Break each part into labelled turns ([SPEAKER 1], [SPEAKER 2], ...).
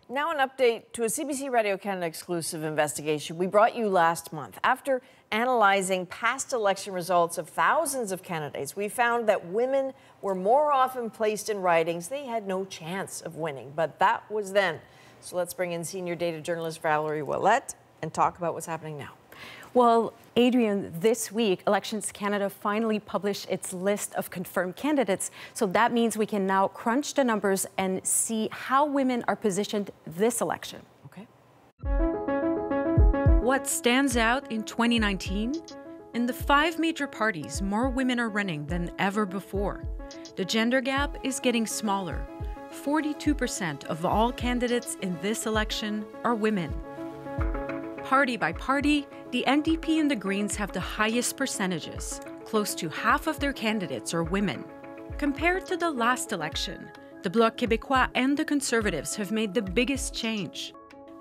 [SPEAKER 1] Now an update to a CBC Radio Canada exclusive investigation we brought you last month. After analyzing past election results of thousands of candidates, we found that women were more often placed in ridings they had no chance of winning. But that was then. So let's bring in senior data journalist Valerie Willette and talk about what's happening now.
[SPEAKER 2] Well, Adrian, this week, Elections Canada finally published its list of confirmed candidates. So that means we can now crunch the numbers and see how women are positioned this election.
[SPEAKER 1] Okay.
[SPEAKER 3] What stands out in 2019? In the 5 major parties, more women are running than ever before. The gender gap is getting smaller. 42% of all candidates in this election are women. Party by party, the NDP and the Greens have the highest percentages. Close to half of their candidates are women. Compared to the last election, the Bloc Québécois and the Conservatives have made the biggest change.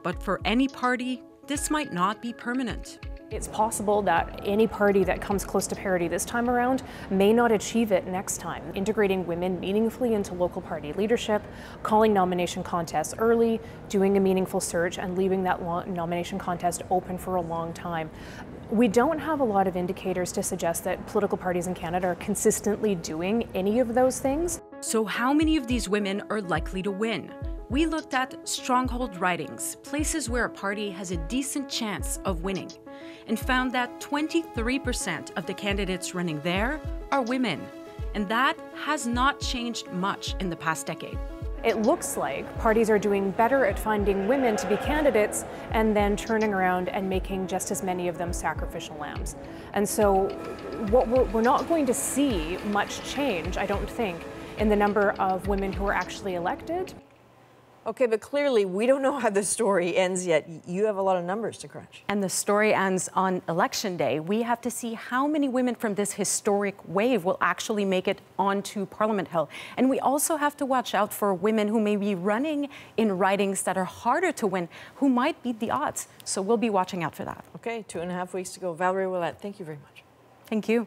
[SPEAKER 3] But for any party, this might not be permanent.
[SPEAKER 4] It's possible that any party that comes close to parity this time around may not achieve it next time. Integrating women meaningfully into local party leadership, calling nomination contests early, doing a meaningful search, and leaving that nomination contest open for a long time. We don't have a lot of indicators to suggest that political parties in Canada are consistently doing any of those things.
[SPEAKER 3] So how many of these women are likely to win? We looked at stronghold ridings, places where a party has a decent chance of winning, and found that 23% of the candidates running there are women. And that has not changed much in the past decade.
[SPEAKER 4] It looks like parties are doing better at finding women to be candidates and then turning around and making just as many of them sacrificial lambs. And so we're not going to see much change, I don't think, in the number of women who are actually elected.
[SPEAKER 1] Okay, but clearly we don't know how the story ends yet. You have a lot of numbers to crunch.
[SPEAKER 2] And the story ends on Election Day. We have to see how many women from this historic wave will actually make it onto Parliament Hill. And we also have to watch out for women who may be running in ridings that are harder to win, who might beat the odds. So we'll be watching out for that.
[SPEAKER 1] Okay, 2.5 weeks to go. Valerie Willette, thank you very much.
[SPEAKER 2] Thank you.